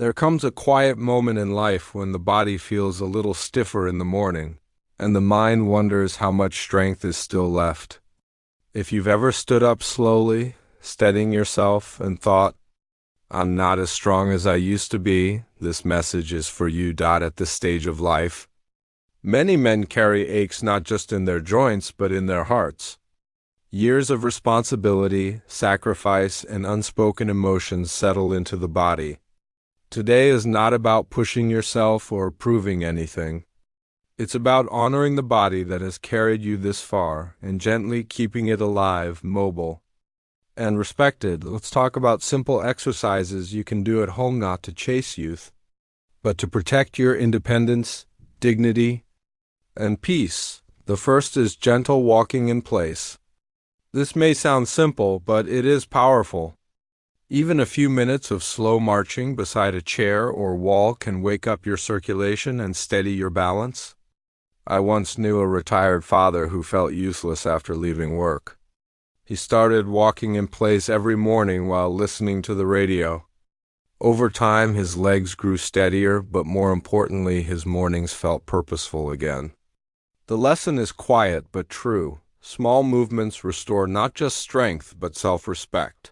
There comes a quiet moment in life when the body feels a little stiffer in the morning, and the mind wonders how much strength is still left. If you've ever stood up slowly, steadying yourself, and thought, "I'm not as strong as I used to be," this message is for you. At this stage of life, many men carry aches not just in their joints but in their hearts. Years of responsibility, sacrifice, and unspoken emotions settle into the body. Today is not about pushing yourself or proving anything. It's about honoring the body that has carried you this far and gently keeping it alive, mobile, and respected. Let's talk about simple exercises you can do at home, not to chase youth, but to protect your independence, dignity, and peace. The first is gentle walking in place. This may sound simple, but it is powerful. Even a few minutes of slow marching beside a chair or wall can wake up your circulation and steady your balance. I once knew a retired father who felt useless after leaving work. He started walking in place every morning while listening to the radio. Over time, his legs grew steadier, but more importantly, his mornings felt purposeful again. The lesson is quiet but true. Small movements restore not just strength, but self-respect.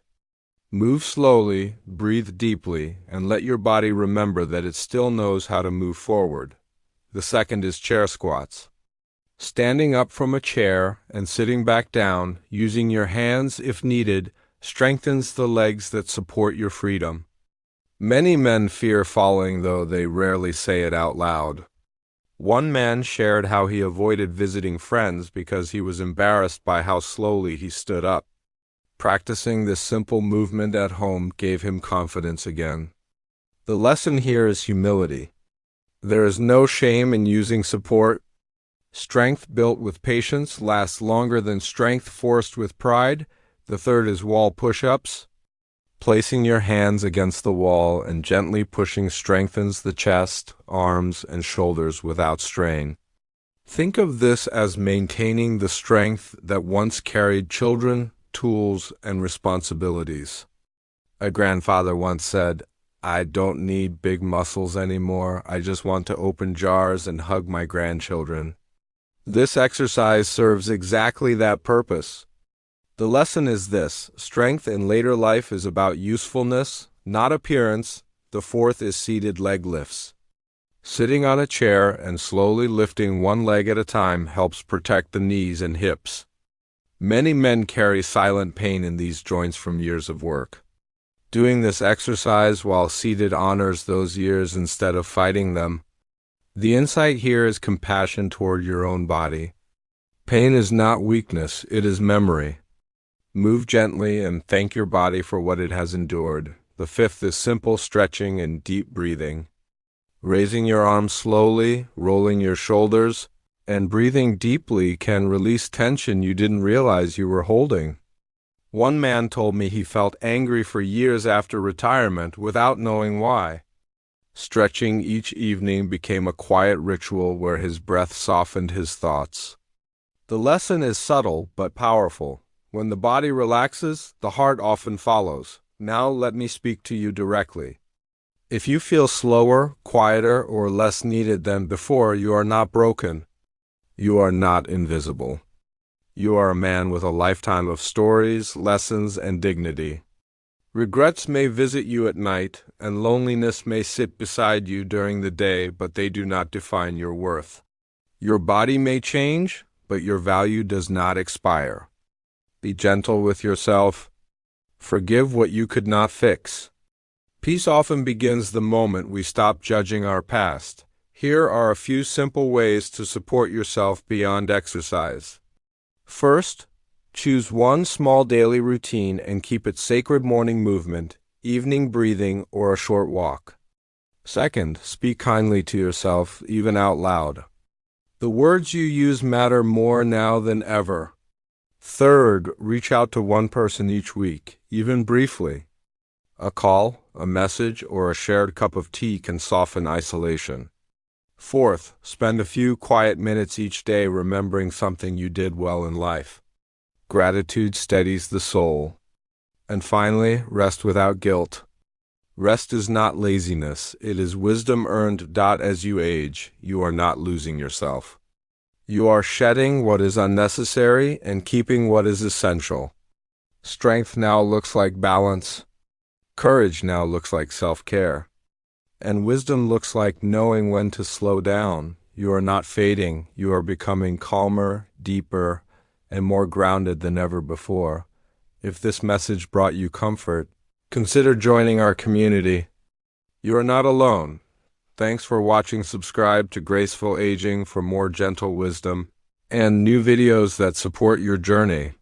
Move slowly, breathe deeply, and let your body remember that it still knows how to move forward. The second is chair squats. Standing up from a chair and sitting back down, using your hands if needed, strengthens the legs that support your freedom. Many men fear falling, though they rarely say it out loud. One man shared how he avoided visiting friends because he was embarrassed by how slowly he stood up. Practicing this simple movement at home gave him confidence again. The lesson here is humility. There is no shame in using support. Strength built with patience lasts longer than strength forced with pride. The third is wall push-ups. Placing your hands against the wall and gently pushing strengthens the chest, arms, and shoulders without strain. Think of this as maintaining the strength that once carried children, tools, and responsibilities. A grandfather once said, "I don't need big muscles anymore. I just want to open jars and hug my grandchildren." This exercise serves exactly that purpose. The lesson is this: strength in later life is about usefulness, not appearance. The fourth is seated leg lifts. Sitting on a chair and slowly lifting one leg at a time helps protect the knees and hips. Many men carry silent pain in these joints from years of work. Doing this exercise while seated honors those years instead of fighting them. The insight here is compassion toward your own body. Pain is not weakness, it is memory. Move gently and thank your body for what it has endured. The fifth is simple stretching and deep breathing. Raising your arms slowly, rolling your shoulders, and breathing deeply can release tension you didn't realize you were holding. One man told me he felt angry for years after retirement without knowing why. Stretching each evening became a quiet ritual where his breath softened his thoughts. The lesson is subtle but powerful. When the body relaxes, the heart often follows. Now let me speak to you directly. If you feel slower, quieter, or less needed than before, you are not broken. You are not invisible. You are a man with a lifetime of stories, lessons, and dignity. Regrets may visit you at night, and loneliness may sit beside you during the day, but they do not define your worth. Your body may change, but your value does not expire. Be gentle with yourself. Forgive what you could not fix. Peace often begins the moment we stop judging our past. Here are a few simple ways to support yourself beyond exercise. First, choose one small daily routine and keep it sacred: morning movement, evening breathing, or a short walk. Second, speak kindly to yourself, even out loud. The words you use matter more now than ever. Third, reach out to one person each week, even briefly. A call, a message, or a shared cup of tea can soften isolation. Fourth, spend a few quiet minutes each day remembering something you did well in life. Gratitude steadies the soul. And finally, rest without guilt. Rest is not laziness, it is wisdom earned. As you age, you are not losing yourself. You are shedding what is unnecessary and keeping what is essential. Strength now looks like balance. Courage now looks like self-care. And wisdom looks like knowing when to slow down. You are not fading, you are becoming calmer, deeper, and more grounded than ever before. If this message brought you comfort, consider joining our community. You are not alone. Thanks for watching. Subscribe to Graceful Aging for more gentle wisdom and new videos that support your journey.